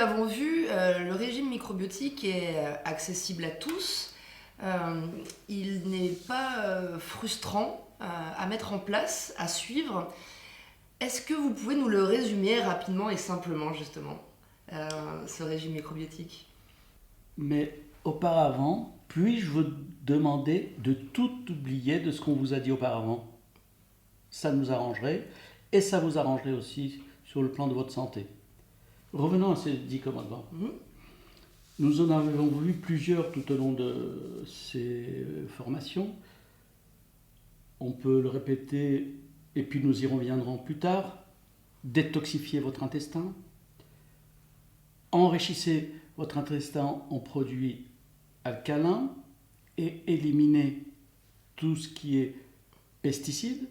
l'avons vu, le régime microbiotique est accessible à tous. Il n'est pas frustrant à mettre en place, à suivre. Est-ce que vous pouvez nous le résumer rapidement et simplement, justement, ce régime microbiotique? Mais auparavant, puis-je vous demander de tout oublier de ce qu'on vous a dit auparavant? Ça nous arrangerait, et ça vous arrangerait aussi sur le plan de votre santé. Revenons à ces 10 commandements. Nous en avons vu plusieurs tout au long de ces formations. On peut le répéter, et puis nous y reviendrons plus tard. Détoxifiez votre intestin. Enrichissez votre intestin en produits alcalins et éliminez tout ce qui est pesticides.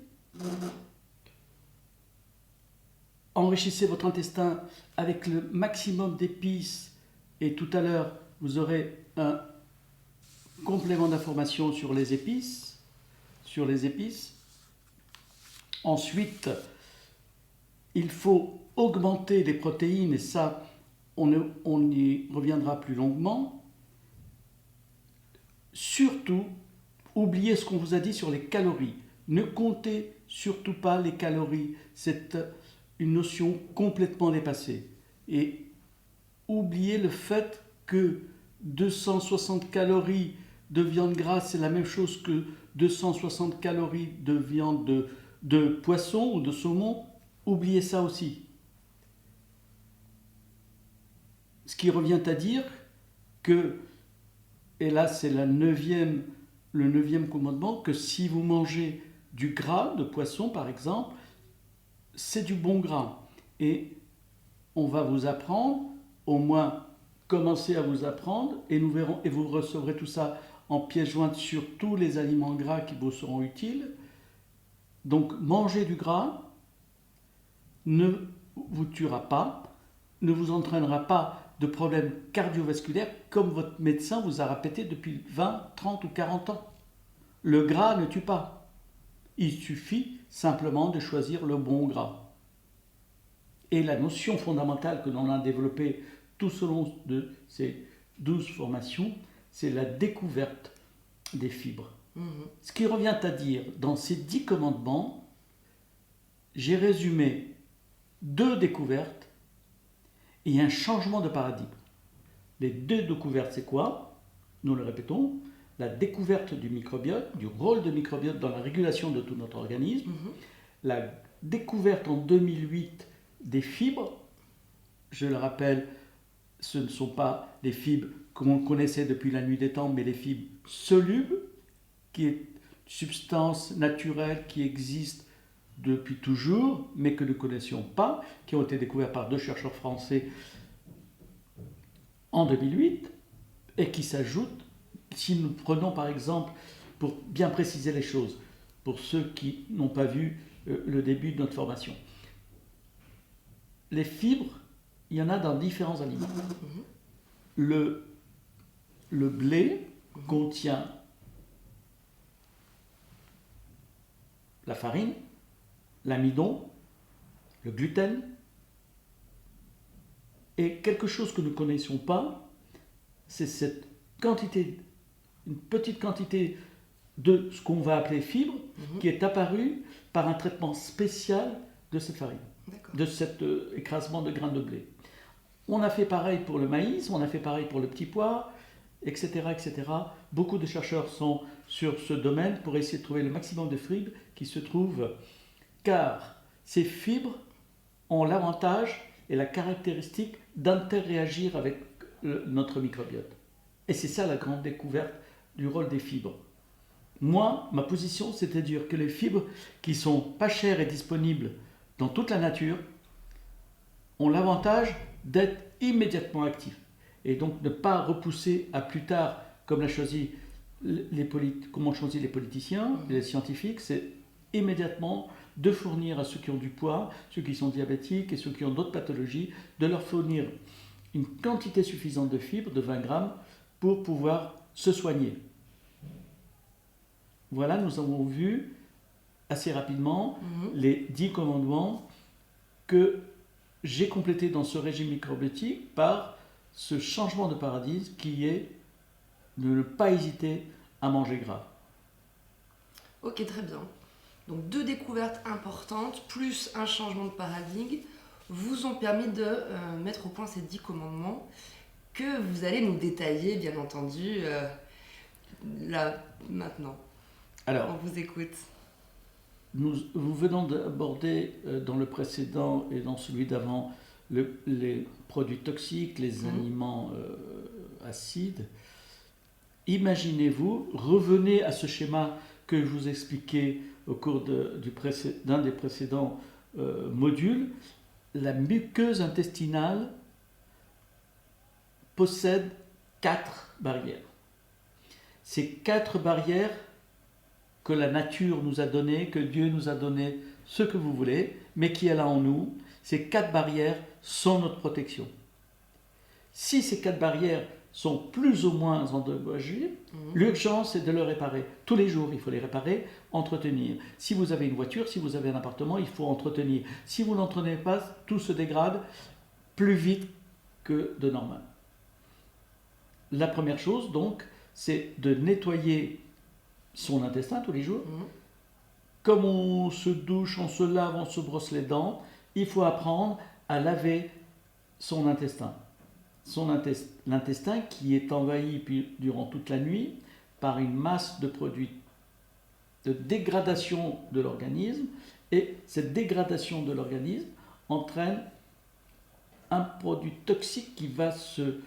Enrichissez votre intestin avec le maximum d'épices et tout à l'heure vous aurez un complément d'information sur les épices. Ensuite, il faut augmenter les protéines et ça on y reviendra plus longuement. Surtout, oubliez ce qu'on vous a dit sur les calories. Ne comptez surtout pas les calories. C'est une notion complètement dépassée. Et oubliez le fait que 260 calories de viande grasse, c'est la même chose que 260 calories de viande de poisson ou de saumon. Oubliez ça aussi. Ce qui revient à dire que, et là c'est le neuvième commandement, que si vous mangez du gras de poisson par exemple, c'est du bon gras. Et on va vous apprendre, au moins commencer à vous apprendre, et nous verrons, et vous recevrez tout ça en pièces jointes sur tous les aliments gras qui vous seront utiles. Donc manger du gras ne vous tuera pas, ne vous entraînera pas de problèmes cardiovasculaires comme votre médecin vous a répété depuis 20, 30 ou 40 ans. Le gras ne tue pas. Il suffit simplement de choisir le bon gras. Et la notion fondamentale que l'on a développée tout au long de ces 12 formations, c'est la découverte des fibres. Ce qui revient à dire, dans ces 10 commandements, j'ai résumé 2 découvertes et un changement de paradigme. Les 2 découvertes, c'est quoi? Nous le répétons, la découverte du microbiote, du rôle de microbiote dans la régulation de tout notre organisme, la découverte en 2008 des fibres. Je le rappelle, ce ne sont pas les fibres comme on connaissait depuis la nuit des temps, mais les fibres solubles, qui est une substance naturelle qui existe depuis toujours, mais que nous ne connaissions pas, qui ont été découvertes par 2 chercheurs français en 2008, et qui s'ajoutent, si nous prenons par exemple, pour bien préciser les choses, pour ceux qui n'ont pas vu le début de notre formation. Les fibres, il y en a dans différents aliments. Le blé contient la farine, l'amidon, le gluten, et quelque chose que nous ne connaissions pas, c'est cette quantité, une petite quantité de ce qu'on va appeler fibre, qui est apparue par un traitement spécial de cette farine, de cet écrasement de grains de blé. On a fait pareil pour le maïs, on a fait pareil pour le petit pois, etc., etc. Beaucoup de chercheurs sont sur ce domaine pour essayer de trouver le maximum de fibres qui se trouvent, car ces fibres ont l'avantage et la caractéristique d'interréagir avec notre microbiote. Et c'est ça la grande découverte du rôle des fibres. Moi, ma position, c'est de dire que les fibres qui sont pas chères et disponibles dans toute la nature ont l'avantage d'être immédiatement actifs. Et donc ne pas repousser à plus tard, comme ont choisi les politiciens, les scientifiques, c'est immédiatement de fournir à ceux qui ont du poids, ceux qui sont diabétiques et ceux qui ont d'autres pathologies, de leur fournir une quantité suffisante de fibres, de 20 grammes, pour pouvoir se soigner. Voilà, nous avons vu assez rapidement les 10 commandements que j'ai complété dans ce régime microbiotique par ce changement de paradigme qui est de ne pas hésiter à manger gras. Ok, très bien. Donc 2 découvertes importantes, plus un changement de paradigme, vous ont permis de mettre au point ces 10 commandements que vous allez nous détailler, bien entendu, là, maintenant. Alors, on vous écoute. nous venons d'aborder dans le précédent et dans celui d'avant les produits toxiques, les aliments acides. Imaginez-vous, revenez à ce schéma que je vous expliquais au cours d'un des précédents modules. La muqueuse intestinale possède 4 barrières. Ces 4 barrières que la nature nous a données, que Dieu nous a données, ce que vous voulez, mais qui est là en nous, ces 4 barrières sont notre protection. Si ces 4 barrières sont plus ou moins endommagées, l'urgence est de les réparer. Tous les jours, il faut les réparer, entretenir. Si vous avez une voiture, si vous avez un appartement, il faut entretenir. Si vous n'entretenez pas, tout se dégrade plus vite que de normal. La première chose, donc, c'est de nettoyer son intestin tous les jours. Comme on se douche, on se lave, on se brosse les dents, il faut apprendre à laver son intestin. L'intestin qui est envahi durant toute la nuit par une masse de produits de dégradation de l'organisme, et cette dégradation de l'organisme entraîne un produit toxique qui va se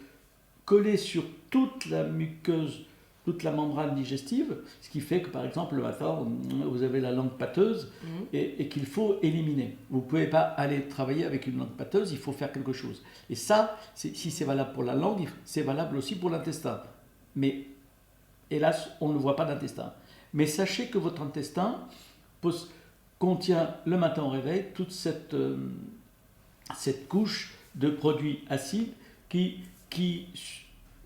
coller sur toute la muqueuse, toute la membrane digestive, ce qui fait que par exemple le matin vous avez la langue pâteuse et qu'il faut éliminer. Vous ne pouvez pas aller travailler avec une langue pâteuse, il faut faire quelque chose. Et ça, si c'est valable pour la langue, c'est valable aussi pour l'intestin. Mais hélas, on ne voit pas d'intestin. Mais sachez que votre intestin contient le matin au réveil toute cette couche de produits acides qui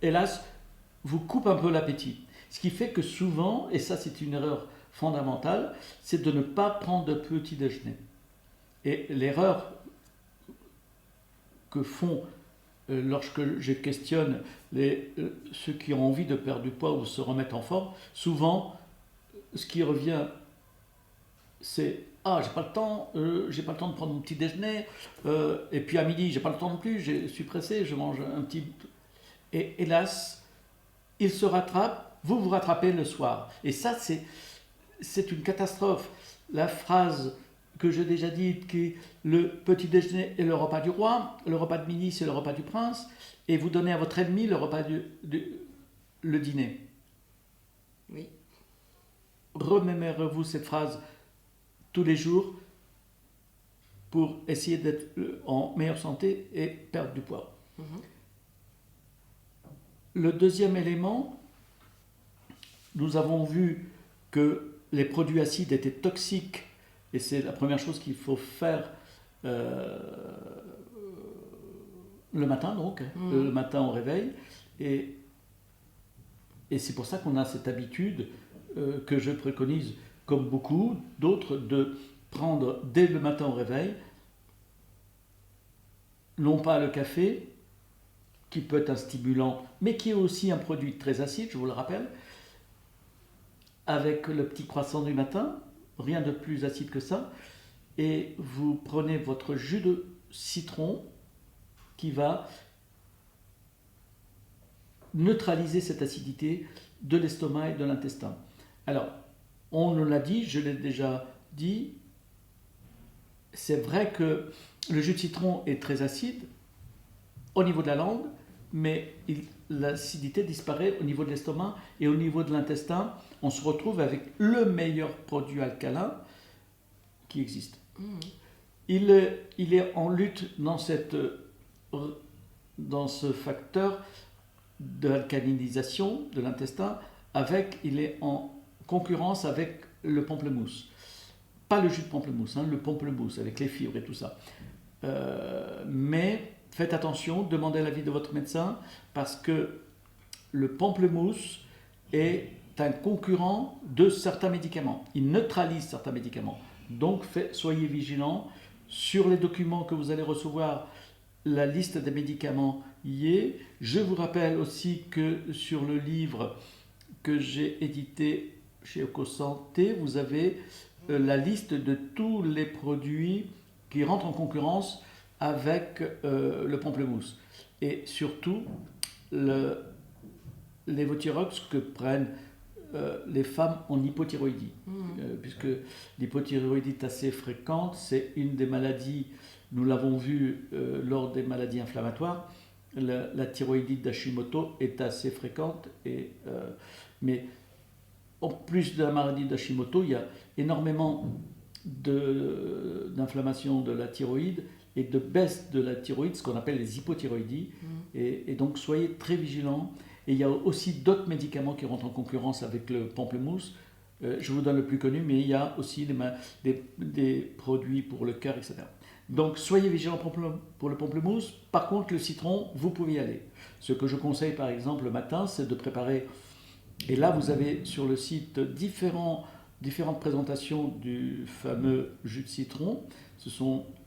hélas, vous coupe un peu l'appétit. Ce qui fait que souvent, et ça c'est une erreur fondamentale, c'est de ne pas prendre de petit déjeuner. Et l'erreur que font lorsque je questionne ceux qui ont envie de perdre du poids ou se remettre en forme, souvent ce qui revient c'est « Ah, j'ai pas le temps de prendre mon petit déjeuner, et puis à midi, j'ai pas le temps non plus, je suis pressé, je mange un petit... » Et hélas, il se rattrape, vous vous rattrapez le soir. Et ça, c'est une catastrophe. La phrase que j'ai déjà dite, qui est le petit déjeuner est le repas du roi, le repas de midi c'est le repas du prince, et vous donnez à votre ennemi le repas le dîner. Oui. Remémorez-vous cette phrase tous les jours pour essayer d'être en meilleure santé et perdre du poids. Le deuxième élément, nous avons vu que les produits acides étaient toxiques, et c'est la première chose qu'il faut faire le matin, donc, le matin au réveil, et c'est pour ça qu'on a cette habitude que je préconise, comme beaucoup d'autres, de prendre dès le matin au réveil, non pas le café, qui peut être un stimulant, mais qui est aussi un produit très acide, je vous le rappelle, avec le petit croissant du matin, rien de plus acide que ça, et vous prenez votre jus de citron qui va neutraliser cette acidité de l'estomac et de l'intestin. Alors, on nous l'a dit, je l'ai déjà dit, c'est vrai que le jus de citron est très acide au niveau de la langue, mais l'acidité disparaît au niveau de l'estomac et au niveau de l'intestin, on se retrouve avec le meilleur produit alcalin qui existe. Il est en lutte dans ce facteur de l'alcalinisation de l'intestin, il est en concurrence avec le pamplemousse. Pas le jus de pamplemousse, le pamplemousse avec les fibres et tout ça. Mais faites attention, demandez l'avis de votre médecin, parce que le pamplemousse est un concurrent de certains médicaments. Il neutralise certains médicaments. Donc soyez vigilants Sur les documents que vous allez recevoir, la liste des médicaments y est. Je vous rappelle aussi que sur le livre que j'ai édité chez EcoSanté, vous avez la liste de tous les produits qui rentrent en concurrence avec le pamplemousse. Et surtout, l'évothyrox que prennent les femmes en hypothyroïdie. Puisque l'hypothyroïdie est assez fréquente, c'est une des maladies, nous l'avons vu lors des maladies inflammatoires, la thyroïdite d'Hashimoto est assez fréquente, mais en plus de la maladie d'Hashimoto, il y a énormément d'inflammation de la thyroïde et de baisse de la thyroïde, ce qu'on appelle les hypothyroïdies. Et donc soyez très vigilants. Et il y a aussi d'autres médicaments qui rentrent en concurrence avec le pamplemousse. Je vous donne le plus connu, mais il y a aussi des produits pour le cœur, etc. Donc soyez vigilants pour le pamplemousse. Par contre, le citron, vous pouvez y aller. Ce que je conseille par exemple le matin, c'est de préparer, et là vous avez sur le site différentes présentations du fameux jus de citron.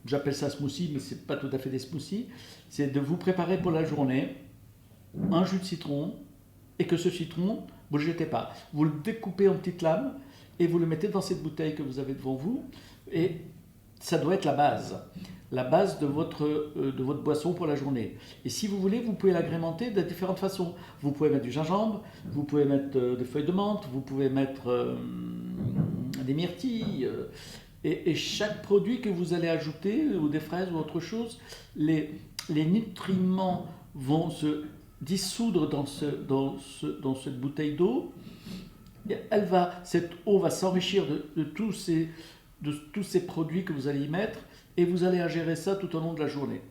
J'appelle ça smoothie, mais ce n'est pas tout à fait des smoothies. C'est de vous préparer pour la journée un jus de citron, et que ce citron, vous ne le jetez pas. Vous le découpez en petites lames et vous le mettez dans cette bouteille que vous avez devant vous. Et ça doit être la base de votre boisson pour la journée. Et si vous voulez, vous pouvez l'agrémenter de différentes façons. Vous pouvez mettre du gingembre, vous pouvez mettre des feuilles de menthe, vous pouvez mettre des myrtilles. Et chaque produit que vous allez ajouter, ou des fraises ou autre chose, les nutriments vont se dissoudre dans cette bouteille d'eau. Cette eau va s'enrichir de tous ces produits que vous allez y mettre, et vous allez ingérer ça tout au long de la journée.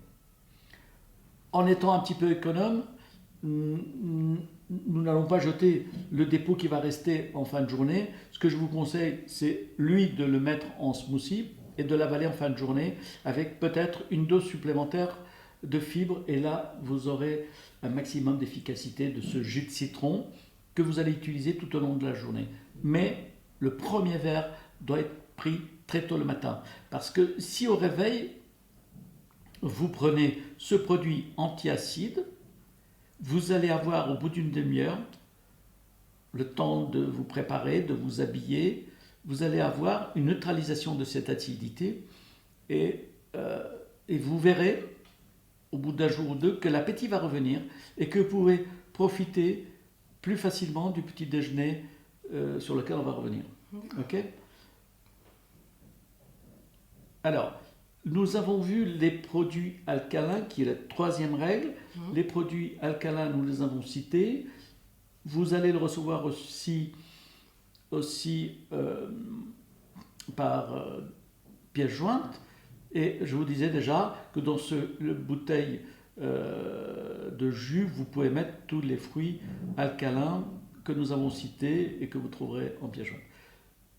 En étant un petit peu économe, nous n'allons pas jeter le dépôt qui va rester en fin de journée. Ce que je vous conseille, c'est lui de le mettre en smoothie et de l'avaler en fin de journée avec peut-être une dose supplémentaire de fibres, et là vous aurez un maximum d'efficacité de ce jus de citron que vous allez utiliser tout au long de la journée. Mais le premier verre doit être pris très tôt le matin, parce que si au réveil vous prenez ce produit antiacide, vous allez avoir au bout d'une demi-heure le temps de vous préparer, de vous habiller, vous allez avoir une neutralisation de cette acidité, et vous verrez au bout d'un jour ou deux que l'appétit va revenir et que vous pouvez profiter plus facilement du petit déjeuner sur lequel on va revenir. Ok ? Alors, nous avons vu les produits alcalins, qui est la troisième règle. Les produits alcalins, nous les avons cités. Vous allez le recevoir aussi par pièce jointe. Et je vous disais déjà que dans la bouteille de jus, vous pouvez mettre tous les fruits alcalins que nous avons cités et que vous trouverez en pièce jointe.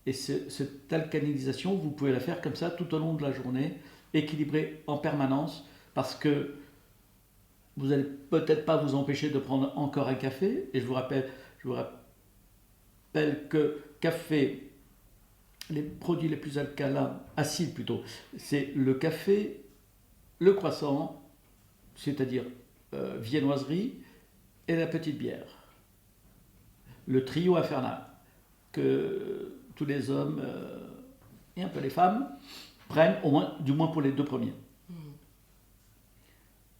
Et cette alcalinisation, vous pouvez la faire comme ça tout au long de la journée, équilibrée en permanence, parce que vous n'allez peut-être pas vous empêcher de prendre encore un café. Et je vous rappelle que café, les produits les plus alcalins, acides plutôt, c'est le café, le croissant, c'est-à-dire viennoiserie, et la petite bière. Le trio infernal que tous les hommes et un peu les femmes prennent, du moins pour les deux premiers.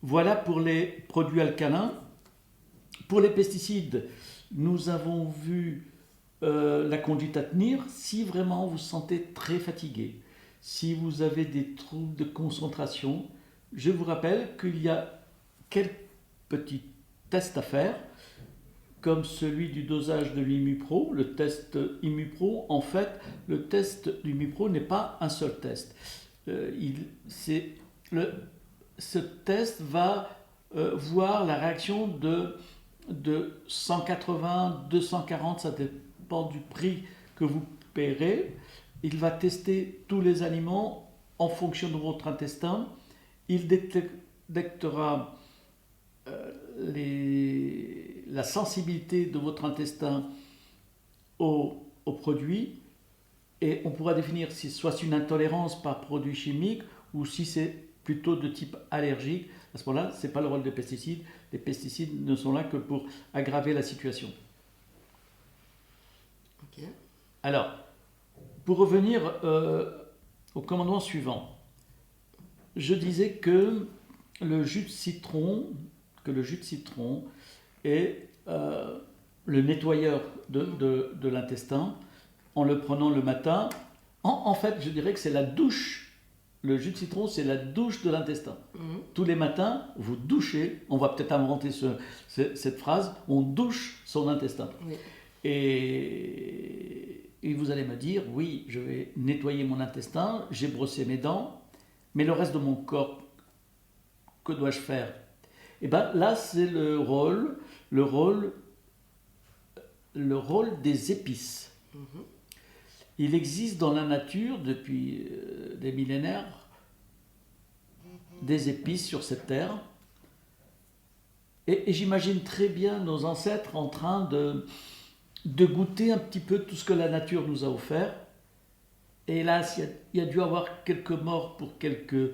Voilà pour les produits alcalins. Pour les pesticides, nous avons vu la conduite à tenir si vraiment vous vous sentez très fatigué, si vous avez des troubles de concentration. Je vous rappelle qu'il y a quelques petits tests à faire, comme celui du dosage de l'Immupro, le test Immupro. En fait, le test du Immupro n'est pas un seul test. Ce test va voir la réaction de 180, 240, ça dépend du prix que vous paierez. Il va tester tous les aliments en fonction de votre intestin. Il détectera la sensibilité de votre intestin aux produits, et on pourra définir si soit une intolérance par produit chimique ou si c'est plutôt de type allergique. À ce moment-là, ce n'est pas le rôle des pesticides. Les pesticides ne sont là que pour aggraver la situation. Ok. Alors, pour revenir au commandement suivant, je disais que le jus de citron est le nettoyeur de l'intestin en le prenant le matin. En fait, je dirais que c'est la douche. Le jus de citron, c'est la douche de l'intestin. Tous les matins, vous douchez. On va peut-être inventer cette phrase. On douche son intestin. Oui. Et vous allez me dire, oui, je vais nettoyer mon intestin, j'ai brossé mes dents, mais le reste de mon corps, que dois-je faire? Et bien là, c'est le rôle des épices. Il existe dans la nature, depuis des millénaires, des épices sur cette terre. Et j'imagine très bien nos ancêtres en train de goûter un petit peu tout ce que la nature nous a offert. Et hélas, il y a dû avoir quelques morts pour quelques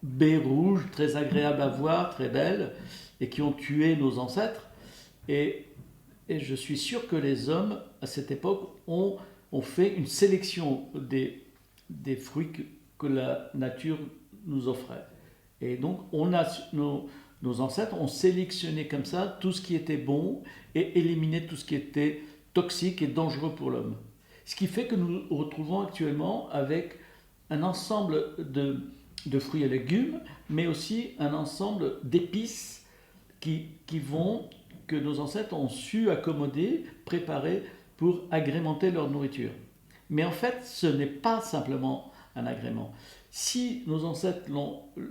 baies rouges, très agréables à voir, très belles, et qui ont tué nos ancêtres. Et je suis sûr que les hommes, à cette époque, ont fait une sélection des fruits que la nature nous offrait. Et donc, nos ancêtres ont sélectionné comme ça tout ce qui était bon et éliminé tout ce qui était toxique et dangereux pour l'homme. Ce qui fait que nous nous retrouvons actuellement avec un ensemble de fruits et légumes, mais aussi un ensemble d'épices que nos ancêtres ont su accommoder, préparer pour agrémenter leur nourriture. Mais en fait, ce n'est pas simplement un agrément. Si nos ancêtres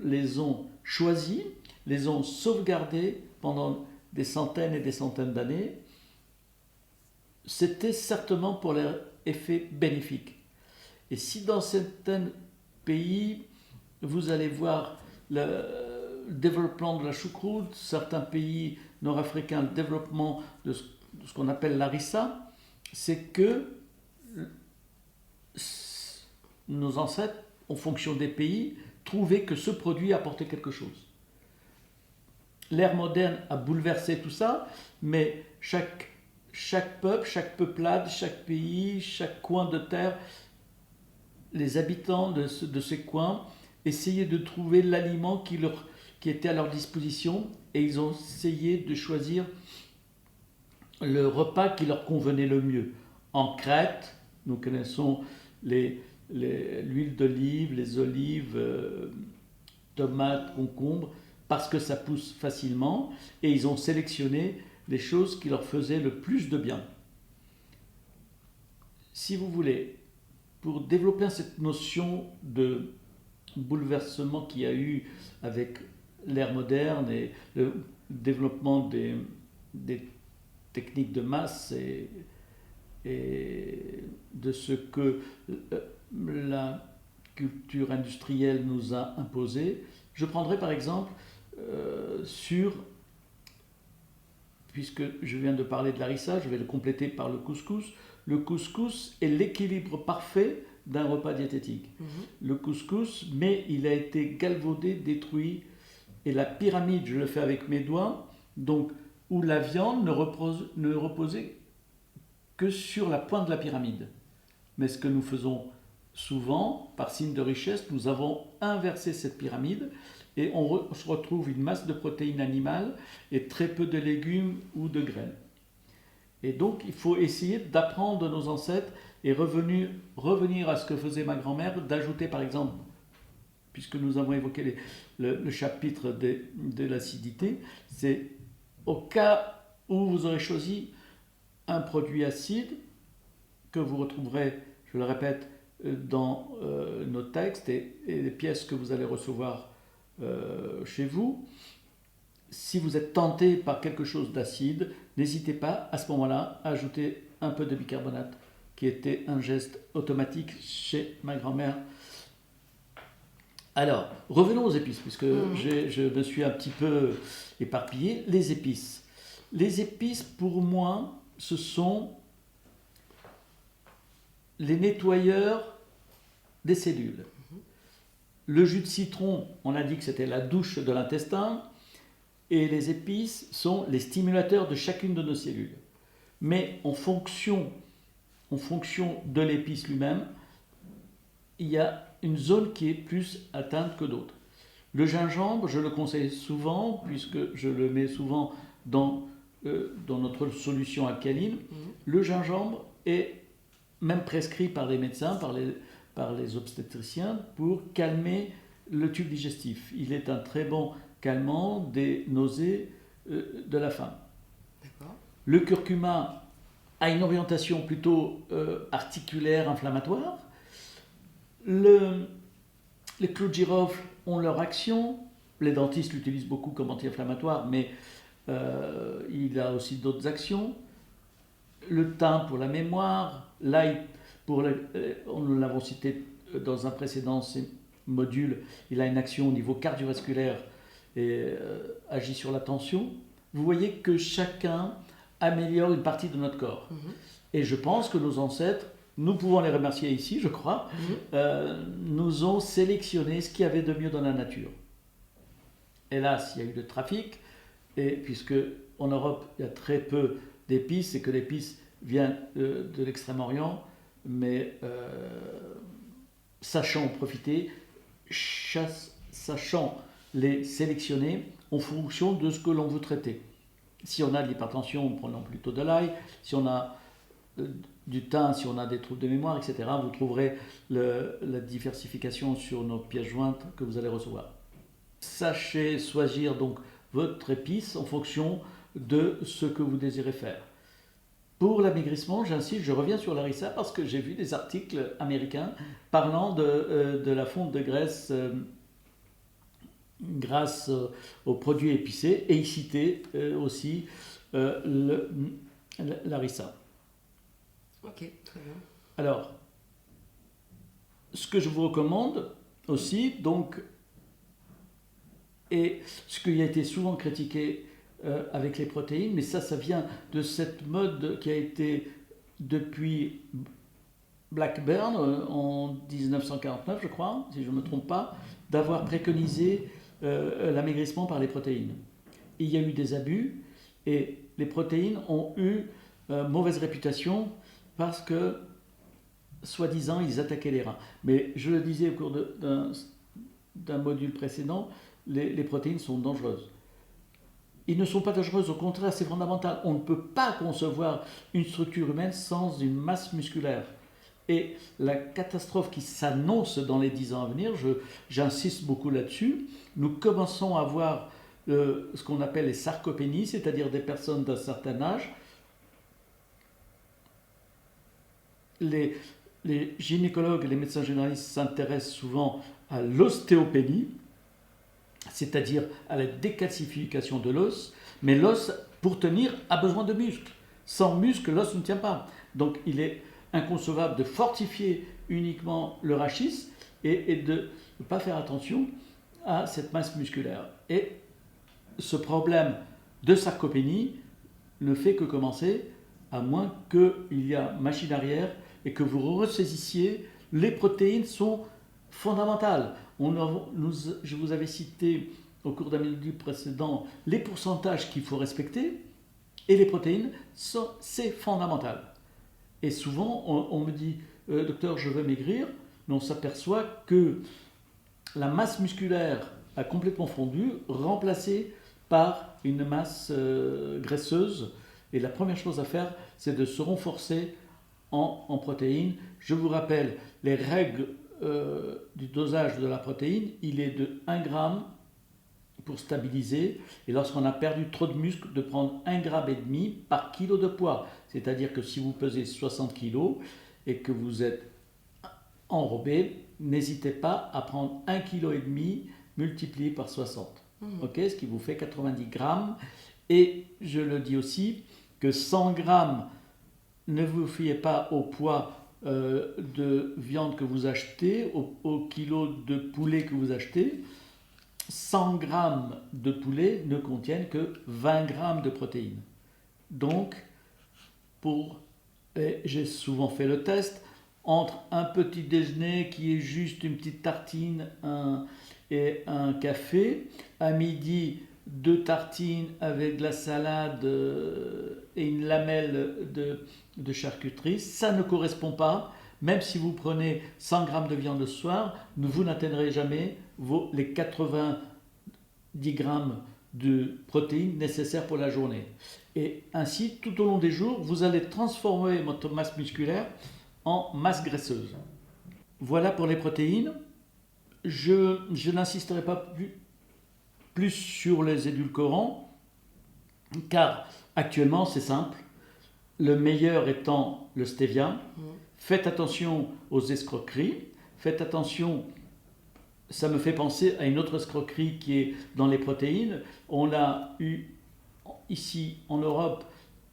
les ont choisis, les ont sauvegardés pendant des centaines et des centaines d'années, c'était certainement pour leur effet bénéfique. Et si dans certains pays, vous allez voir le développement de la choucroute, certains pays nord-africains, le développement de ce qu'on appelle l'harissa, c'est que nos ancêtres, en fonction des pays, trouvaient que ce produit apportait quelque chose. L'ère moderne a bouleversé tout ça, mais chaque peuple, chaque peuplade, chaque pays, chaque coin de terre, les habitants de ces coins essayaient de trouver l'aliment qui était à leur disposition, et ils ont essayé de choisir le repas qui leur convenait le mieux. En Crète, nous connaissons l'huile d'olive, les olives, tomates, concombres, parce que ça pousse facilement, et ils ont sélectionné les choses qui leur faisaient le plus de bien. Si vous voulez, pour développer cette notion de bouleversement qu'il y a eu avec l'ère moderne et le développement des techniques de masse et de ce que la culture industrielle nous a imposé, je prendrai par exemple puisque je viens de parler de l'harissa, je vais le compléter par le couscous. Le couscous est l'équilibre parfait d'un repas diététique. Le couscous, mais il a été galvaudé, détruit, et la pyramide, je le fais avec mes doigts, donc où la viande ne reposait que sur la pointe de la pyramide. Mais ce que nous faisons souvent, par signe de richesse, nous avons inversé cette pyramide, et on se retrouve une masse de protéines animales et très peu de légumes ou de graines. Et donc, il faut essayer d'apprendre de nos ancêtres et revenir à ce que faisait ma grand-mère, d'ajouter par exemple, puisque nous avons évoqué le chapitre de l'acidité, c'est au cas où vous aurez choisi un produit acide, que vous retrouverez, je le répète, dans nos textes et les pièces que vous allez recevoir chez vous. Si vous êtes tenté par quelque chose d'acide, n'hésitez pas à ce moment-là à ajouter un peu de bicarbonate, qui était un geste automatique chez ma grand-mère. Alors, revenons aux épices, puisque je me suis un petit peu éparpillé. Les épices. Les épices, pour moi, ce sont les nettoyeurs des cellules. Le jus de citron, on a dit que c'était la douche de l'intestin, et les épices sont les stimulateurs de chacune de nos cellules. Mais en fonction de l'épice lui-même, il y a une zone qui est plus atteinte que d'autres. Le gingembre, je le conseille souvent, puisque je le mets souvent dans notre solution alcaline. Le gingembre est même prescrit par les médecins, par les obstétriciens, pour calmer le tube digestif. Il est un très bon calmant des nausées, de la faim. D'accord. Le curcuma a une orientation plutôt articulaire, inflammatoire. Les clous de girofle ont leur action. Les dentistes l'utilisent beaucoup comme anti-inflammatoire, mais il a aussi d'autres actions. Le thym pour la mémoire, l'ail nous l'avons cité dans un précédent module, il a une action au niveau cardiovasculaire et agit sur la tension. Vous voyez que chacun améliore une partie de notre corps. Et je pense que nos ancêtres, nous pouvons les remercier ici, je crois, nous ont sélectionné ce qu'il y avait de mieux dans la nature. Hélas, il y a eu de trafic, et puisque en Europe, il y a très peu d'épices, et que l'épice vient de l'Extrême-Orient, mais sachant en profiter, sachant les sélectionner en fonction de ce que l'on veut traiter. Si on a de l'hypertension, prenons plutôt de l'ail. Si on a du thym, si on a des troubles de mémoire, etc., vous trouverez la diversification sur nos pièces jointes que vous allez recevoir. Sachez choisir donc votre épice en fonction de ce que vous désirez faire. Pour l'amaigrissement, j'insiste, je reviens sur l'harissa parce que j'ai vu des articles américains parlant de la fonte de graisse grâce aux produits épicés, et ils citaient aussi l'harissa. Ok, très bien. Alors, ce que je vous recommande aussi, donc, et ce qui a été souvent critiqué avec les protéines, mais ça vient de cette mode qui a été depuis Blackburn en 1949, je crois, si je ne me trompe pas, d'avoir préconisé l'amaigrissement par les protéines. Il y a eu des abus et les protéines ont eu mauvaise réputation parce que, soi-disant, ils attaquaient les reins. Mais je le disais au cours d'un module précédent, les protéines sont dangereuses. Ils ne sont pas dangereuses, au contraire, c'est fondamental. On ne peut pas concevoir une structure humaine sans une masse musculaire. Et la catastrophe qui s'annonce dans les 10 ans à venir, j'insiste beaucoup là-dessus, nous commençons à voir ce qu'on appelle les sarcopénies, c'est-à-dire des personnes d'un certain âge. Les gynécologues et les médecins généralistes s'intéressent souvent à l'ostéopénie, c'est-à-dire à la décalcification de l'os, mais l'os, pour tenir, a besoin de muscles. Sans muscles, l'os ne tient pas. Donc il est inconcevable de fortifier uniquement le rachis et de ne pas faire attention à cette masse musculaire. Et ce problème de sarcopénie ne fait que commencer, à moins qu'il y a machine arrière et que vous ressaisissiez. Les protéines sont fondamentales. Je vous avais cité au cours d'un module précédent les pourcentages qu'il faut respecter, et les protéines, c'est fondamental. Et souvent, on me dit « Docteur, je veux maigrir », mais on s'aperçoit que la masse musculaire a complètement fondu, remplacée par une masse graisseuse. Et la première chose à faire, c'est de se renforcer en protéines. Je vous rappelle, les règles du dosage de la protéine, il est de 1 gramme pour stabiliser, et lorsqu'on a perdu trop de muscle, de prendre 1,5 g par kilo de poids. C'est-à-dire que si vous pesez 60 kg et que vous êtes enrobé, n'hésitez pas à prendre 1,5 kg multiplié par 60. Okay, ce qui vous fait 90 grammes. Et je le dis aussi que 100 grammes, ne vous fiez pas au poids de viande que vous achetez, au kilo de poulet que vous achetez. 100 grammes de poulet ne contiennent que 20 grammes de protéines. Donc, j'ai souvent fait le test, entre un petit déjeuner qui est juste une petite tartine et un café, à midi 2 tartines avec de la salade et une lamelle de charcuterie, ça ne correspond pas. Même si vous prenez 100 grammes de viande le soir, vous n'atteindrez jamais les 90 grammes de protéines nécessaires pour la journée. Et ainsi, tout au long des jours, vous allez transformer votre masse musculaire en masse graisseuse. Voilà pour les protéines. Je n'insisterai pas plus sur les édulcorants, car actuellement c'est simple. Le meilleur étant le stevia. Faites attention aux escroqueries. Faites attention, ça me fait penser à une autre escroquerie qui est dans les protéines. On a eu ici en Europe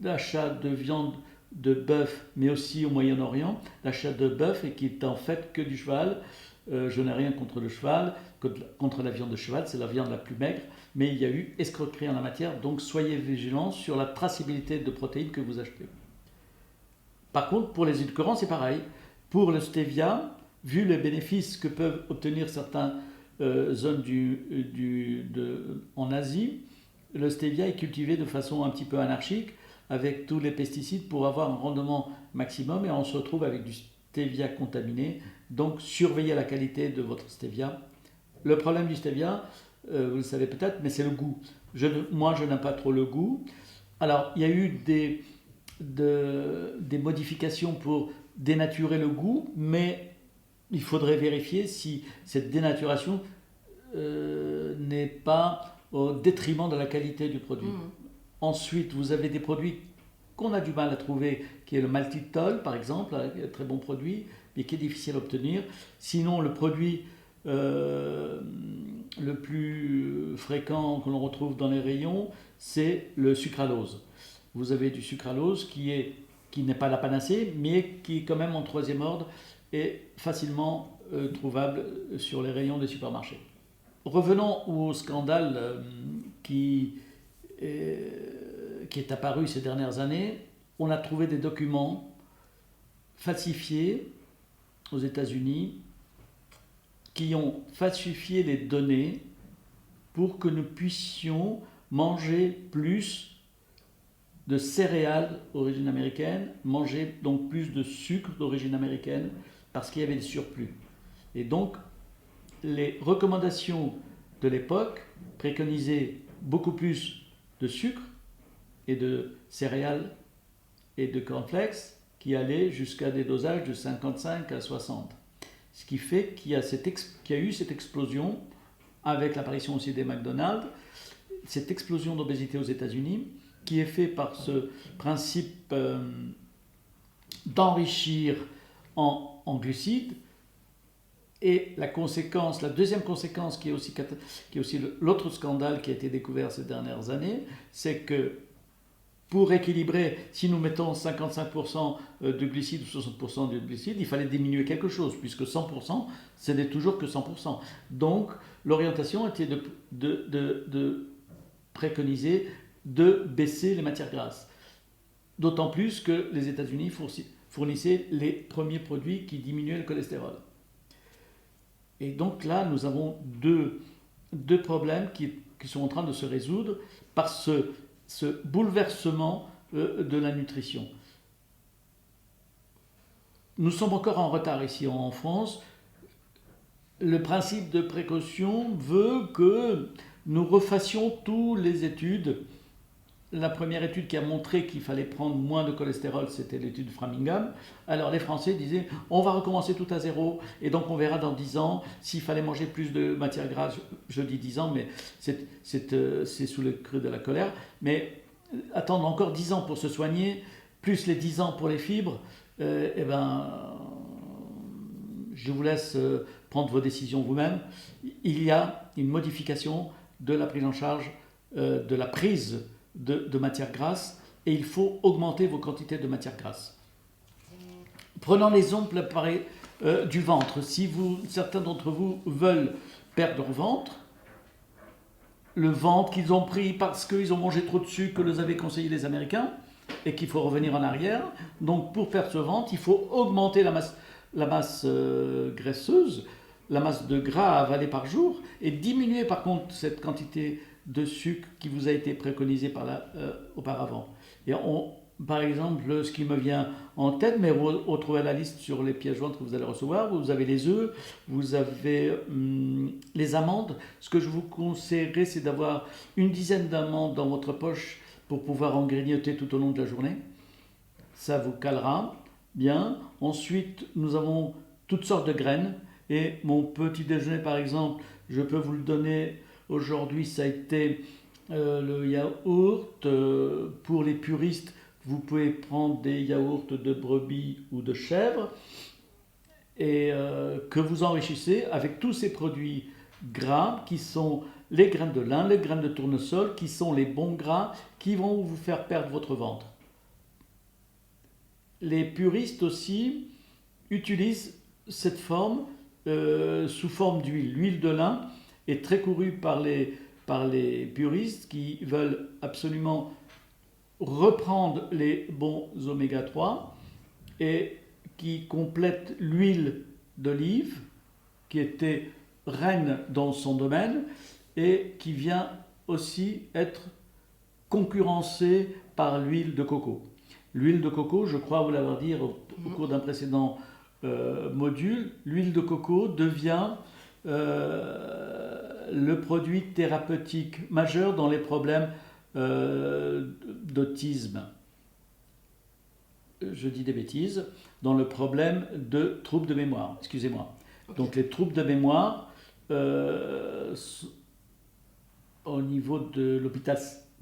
l'achat de viande de bœuf, mais aussi au Moyen-Orient, l'achat de bœuf et qui est en fait que du cheval. Je n'ai rien contre le cheval, contre la viande de cheval, c'est la viande la plus maigre, mais il y a eu escroquerie en la matière, donc soyez vigilants sur la traçabilité de protéines que vous achetez. Par contre, pour les édulcorants, c'est pareil. Pour le stevia, vu les bénéfices que peuvent obtenir certaines zones en Asie, le stevia est cultivé de façon un petit peu anarchique, avec tous les pesticides pour avoir un rendement maximum, et on se retrouve avec du stevia contaminé. Donc, surveillez la qualité de votre stevia. Le problème du stevia, vous le savez peut-être, mais c'est le goût. Moi, je n'aime pas trop le goût. Alors, il y a eu des modifications pour dénaturer le goût, mais il faudrait vérifier si cette dénaturation n'est pas au détriment de la qualité du produit. Ensuite, vous avez des produits qu'on a du mal à trouver, qui est le maltitol, par exemple, un très bon produit, mais qui est difficile à obtenir. Sinon, le produit le plus fréquent que l'on retrouve dans les rayons, c'est le sucralose. Vous avez du sucralose qui n'est pas la panacée, mais qui est quand même en troisième ordre et facilement trouvable sur les rayons des supermarchés. Revenons au scandale qui est apparu ces dernières années. On a trouvé des documents falsifiés aux États-Unis qui ont falsifié les données pour que nous puissions manger plus de céréales d'origine américaine, manger donc plus de sucre d'origine américaine parce qu'il y avait des surplus. Et donc, les recommandations de l'époque préconisaient beaucoup plus de sucre et de céréales et de cornflakes qui allaient jusqu'à des dosages de 55 à 60. Ce qui fait qu'il y a eu cette explosion, avec l'apparition aussi des McDonald's, cette explosion d'obésité aux États-Unis, qui est fait par ce principe d'enrichir en glucides. Et la deuxième conséquence, qui est aussi l'autre scandale qui a été découvert ces dernières années, c'est que pour équilibrer, si nous mettons 55% de glucides ou 60% de glucides, il fallait diminuer quelque chose, puisque 100%, ce n'est toujours que 100%. Donc, l'orientation était de préconiser de baisser les matières grasses. D'autant plus que les États-Unis fournissaient les premiers produits qui diminuaient le cholestérol. Et donc là, nous avons deux problèmes qui sont en train de se résoudre par ce bouleversement de la nutrition. Nous sommes encore en retard ici en France. Le principe de précaution veut que nous refassions toutes les études. La première étude qui a montré qu'il fallait prendre moins de cholestérol, c'était l'étude de Framingham. Alors les Français disaient, on va recommencer tout à zéro, et donc on verra dans 10 ans s'il fallait manger plus de matières grasses. Je dis 10 ans, mais c'est sous le creux de la colère. Mais attendre encore 10 ans pour se soigner, plus les 10 ans pour les fibres, je vous laisse prendre vos décisions vous-même. Il y a une modification de la prise en charge, de la prise de matières grasses, et il faut augmenter vos quantités de matières grasses. Prenons l'exemple du ventre. Si certains d'entre vous veulent perdre leur ventre, le ventre qu'ils ont pris parce qu'ils ont mangé trop de sucre que nous avaient conseillé les Américains, et qu'il faut revenir en arrière, donc pour perdre ce ventre, il faut augmenter la masse la masse graisseuse, la masse de gras à avaler par jour, et diminuer par contre cette quantité de sucre qui vous a été préconisée auparavant. Et par exemple, ce qui me vient en tête, mais vous retrouvez la liste sur les pièces jointes que vous allez recevoir, vous avez les œufs, vous avez les amandes. Ce que je vous conseillerais, c'est d'avoir une dizaine d'amandes dans votre poche pour pouvoir en grignoter tout au long de la journée. Ça vous calera bien. Ensuite, nous avons toutes sortes de graines. Et mon petit déjeuner, par exemple, je peux vous le donner aujourd'hui, ça a été le yaourt. Pour les puristes, vous pouvez prendre des yaourts de brebis ou de chèvre et que vous enrichissez avec tous ces produits gras qui sont les graines de lin, les graines de tournesol, qui sont les bons gras qui vont vous faire perdre votre ventre. Les puristes aussi utilisent cette forme sous forme d'huile. L'huile de lin est très courue par les puristes qui veulent absolument reprendre les bons oméga 3 et qui complètent l'huile d'olive qui était reine dans son domaine et qui vient aussi être concurrencée par l'huile de coco. L'huile de coco, je crois vous l'avoir dit au cours d'un précédent module, l'huile de coco devient le produit thérapeutique majeur dans les problèmes d'autisme. Je dis des bêtises, dans le problème de troubles de mémoire, excusez-moi. Okay. Donc les troubles de mémoire, au niveau de l'hôpital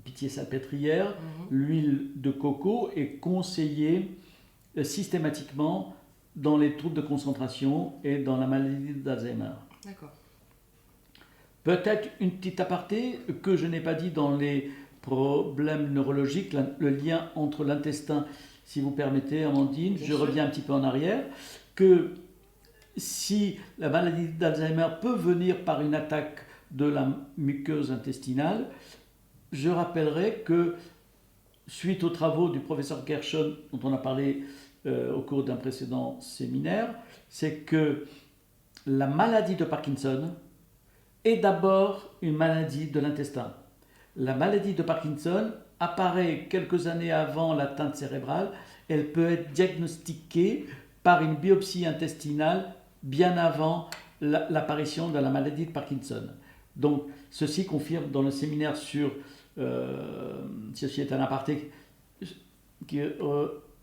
Pitié-Salpêtrière, l'huile de coco est conseillée systématiquement dans les troubles de concentration et dans la maladie d'Alzheimer. D'accord. Peut-être une petite aparté que je n'ai pas dit dans les problèmes neurologiques, le lien entre l'intestin, si vous permettez, Amandine, je reviens un petit peu en arrière, que si la maladie d'Alzheimer peut venir par une attaque de la muqueuse intestinale, je rappellerai que suite aux travaux du professeur Gershon, dont on a parlé au cours d'un précédent séminaire, c'est que la maladie de Parkinson est d'abord une maladie de l'intestin. La maladie de Parkinson apparaît quelques années avant l'atteinte cérébrale. Elle peut être diagnostiquée par une biopsie intestinale bien avant l'apparition de la maladie de Parkinson. Donc, ceci confirme dans le séminaire sur ceci est un aparté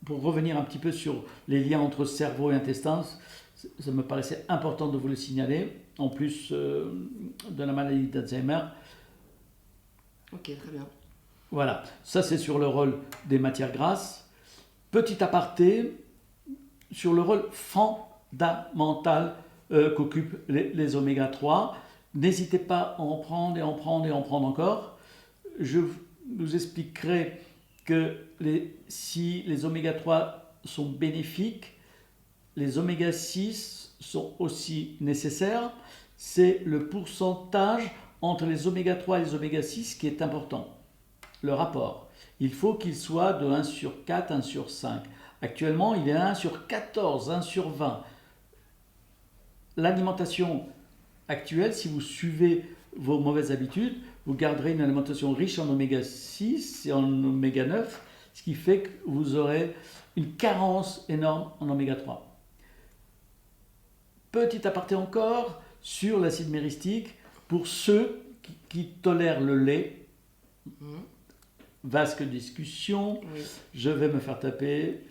pour revenir un petit peu sur les liens entre cerveau et intestin. Ça me paraissait important de vous le signaler, en plus de la maladie d'Alzheimer. Ok, très bien. Voilà, ça c'est sur le rôle des matières grasses. Petit aparté sur le rôle fondamental qu'occupent les oméga 3. N'hésitez pas à en prendre et en prendre et en prendre encore. Je vous expliquerai que si les oméga 3 sont bénéfiques, les oméga 6 sont aussi nécessaires. C'est le pourcentage entre les oméga 3 et les oméga 6 qui est important. Le rapport. Il faut qu'il soit de 1 sur 4, 1 sur 5. Actuellement, il est 1 sur 14, 1 sur 20. L'alimentation actuelle, si vous suivez vos mauvaises habitudes, vous garderez une alimentation riche en oméga 6 et en oméga 9, ce qui fait que vous aurez une carence énorme en oméga 3. Petit aparté encore sur l'acide myristique, pour ceux qui tolèrent le lait, vaste discussion, oui. Je vais me faire taper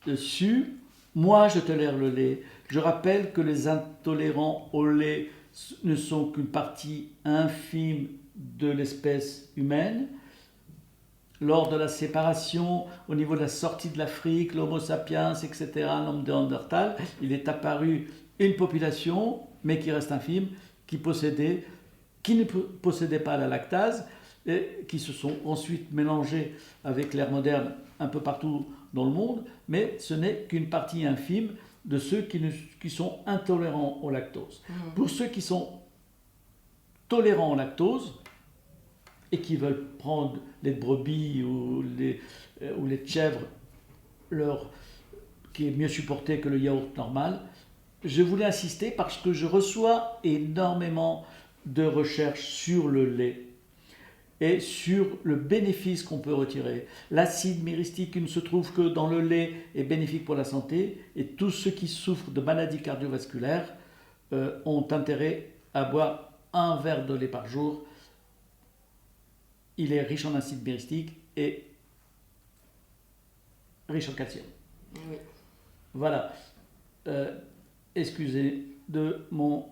dessus. Moi, je tolère le lait. Je rappelle que les intolérants au lait ne sont qu'une partie infime de l'espèce humaine. Lors de la séparation, au niveau de la sortie de l'Afrique, l'Homo sapiens, etc., l'homme de Néandertal, il est apparu une population, mais qui reste infime, qui ne possédait pas la lactase, et qui se sont ensuite mélangés avec l'ère moderne un peu partout dans le monde, mais ce n'est qu'une partie infime de ceux qui sont intolérants au lactose. Pour ceux qui sont tolérants au lactose et qui veulent prendre les brebis ou les chèvres qui est mieux supporté que le yaourt normal. Je voulais insister parce que je reçois énormément de recherches sur le lait et sur le bénéfice qu'on peut retirer. L'acide myristique, il ne se trouve que dans le lait, est bénéfique pour la santé, et tous ceux qui souffrent de maladies cardiovasculaires ont intérêt à boire un verre de lait par jour. Il est riche en acide myristique et riche en calcium. Oui. Voilà. Excusez de mon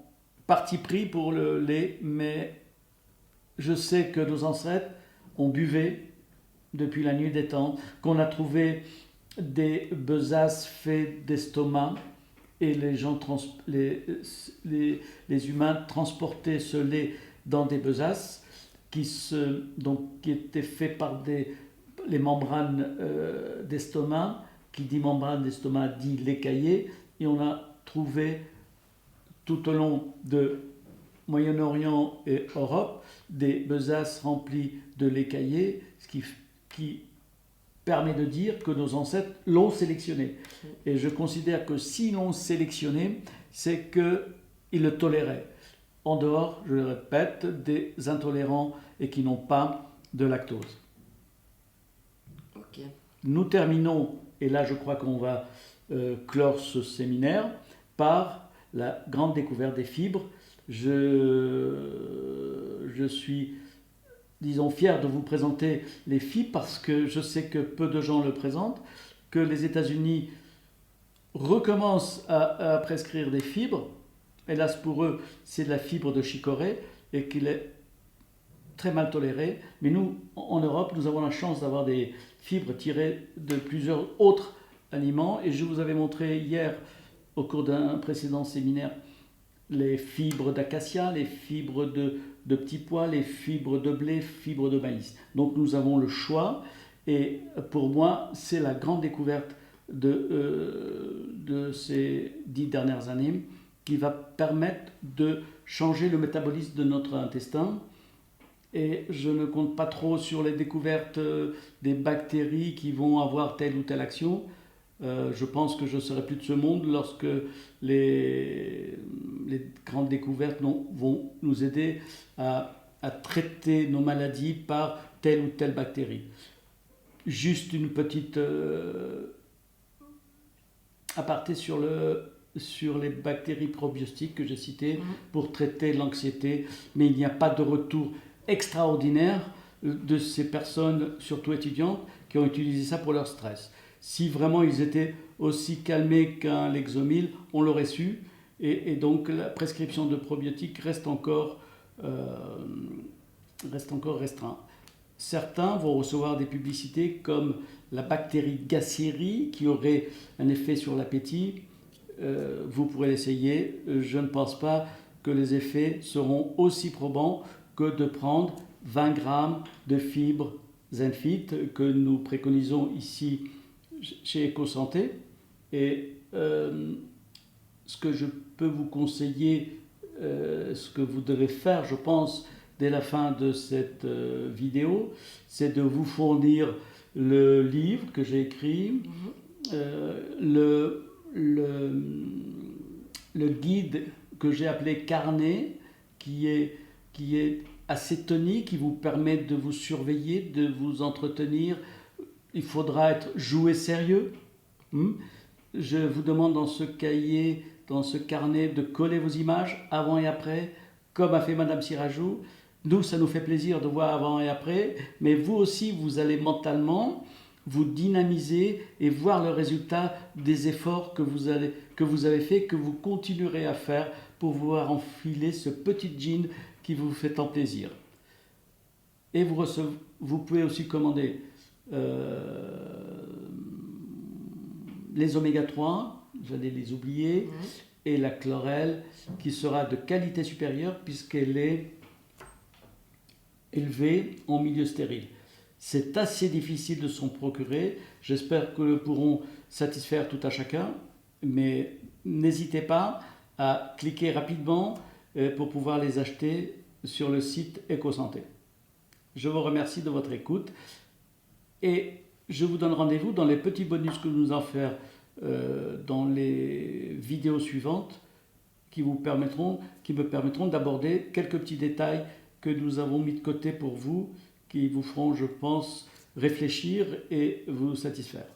parti pris pour le lait, mais je sais que nos ancêtres ont buvé depuis la nuit des temps, qu'on a trouvé des besaces faits d'estomac et les humains transportaient ce lait dans des besaces qui étaient faits par les membranes d'estomac. Qui dit membrane d'estomac dit lait caillé, et on a trouvé tout au long de Moyen-Orient et Europe des besaces remplies de lait caillé, ce qui permet de dire que nos ancêtres l'ont sélectionné. Et je considère que s'ils l'ont sélectionné, c'est qu'ils le toléraient. En dehors, je le répète, des intolérants et qui n'ont pas de lactose. Ok. Nous terminons, et là je crois qu'on va clore ce séminaire, par la grande découverte des fibres. Je suis, disons, fier de vous présenter les fibres parce que je sais que peu de gens le présentent, que les États-Unis recommencent à prescrire des fibres. Hélas pour eux, c'est de la fibre de chicorée et qu'il est très mal toléré. Mais nous, en Europe, nous avons la chance d'avoir des fibres tirées de plusieurs autres aliments. Et je vous avais montré hier, au cours d'un précédent séminaire, les fibres d'acacia, les fibres de petits pois, les fibres de blé, fibres de maïs. Donc nous avons le choix. Et pour moi, c'est la grande découverte de ces 10 dernières années qui va permettre de changer le métabolisme de notre intestin. Et je ne compte pas trop sur les découvertes des bactéries qui vont avoir telle ou telle action. Je pense que je ne serai plus de ce monde lorsque les grandes découvertes vont nous aider à traiter nos maladies par telle ou telle bactérie. Juste une petite aparté sur les bactéries probiotiques que j'ai citées pour traiter l'anxiété, mais il n'y a pas de retour extraordinaire de ces personnes, surtout étudiantes, qui ont utilisé ça pour leur stress. Si vraiment ils étaient aussi calmés qu'un Lexomil, on l'aurait su, et donc la prescription de probiotiques reste encore restreinte. Certains vont recevoir des publicités comme la bactérie Gasseri qui aurait un effet sur l'appétit. Vous pourrez l'essayer. Je ne pense pas que les effets seront aussi probants que de prendre 20 grammes de fibres Zenfit que nous préconisons ici chez EcoSanté. Et ce que je peux vous conseiller, ce que vous devez faire, je pense, dès la fin de cette vidéo, c'est de vous fournir le livre que j'ai écrit, le guide que j'ai appelé Carnet, qui est assez tonique, qui vous permet de vous surveiller, de vous entretenir. Il faudra jouer sérieux. Je vous demande dans ce cahier, dans ce carnet, de coller vos images avant et après, comme a fait Madame Sirajou. Nous, ça nous fait plaisir de voir avant et après, mais vous aussi, vous allez mentalement vous dynamiser et voir le résultat des efforts que vous avez fait, que vous continuerez à faire pour pouvoir enfiler ce petit jean qui vous fait tant plaisir. Et vous pouvez aussi commander les oméga 3, j'allais les oublier, et la chlorelle qui sera de qualité supérieure puisqu'elle est élevée en milieu stérile. C'est assez difficile de s'en procurer. J'espère que nous pourrons satisfaire tout à chacun, mais n'hésitez pas à cliquer rapidement pour pouvoir les acheter sur le site EcoSanté. Je vous remercie de votre écoute et je vous donne rendez-vous dans les petits bonus que nous allons faire dans les vidéos suivantes qui me permettront d'aborder quelques petits détails que nous avons mis de côté pour vous, qui vous feront, je pense, réfléchir et vous satisfaire.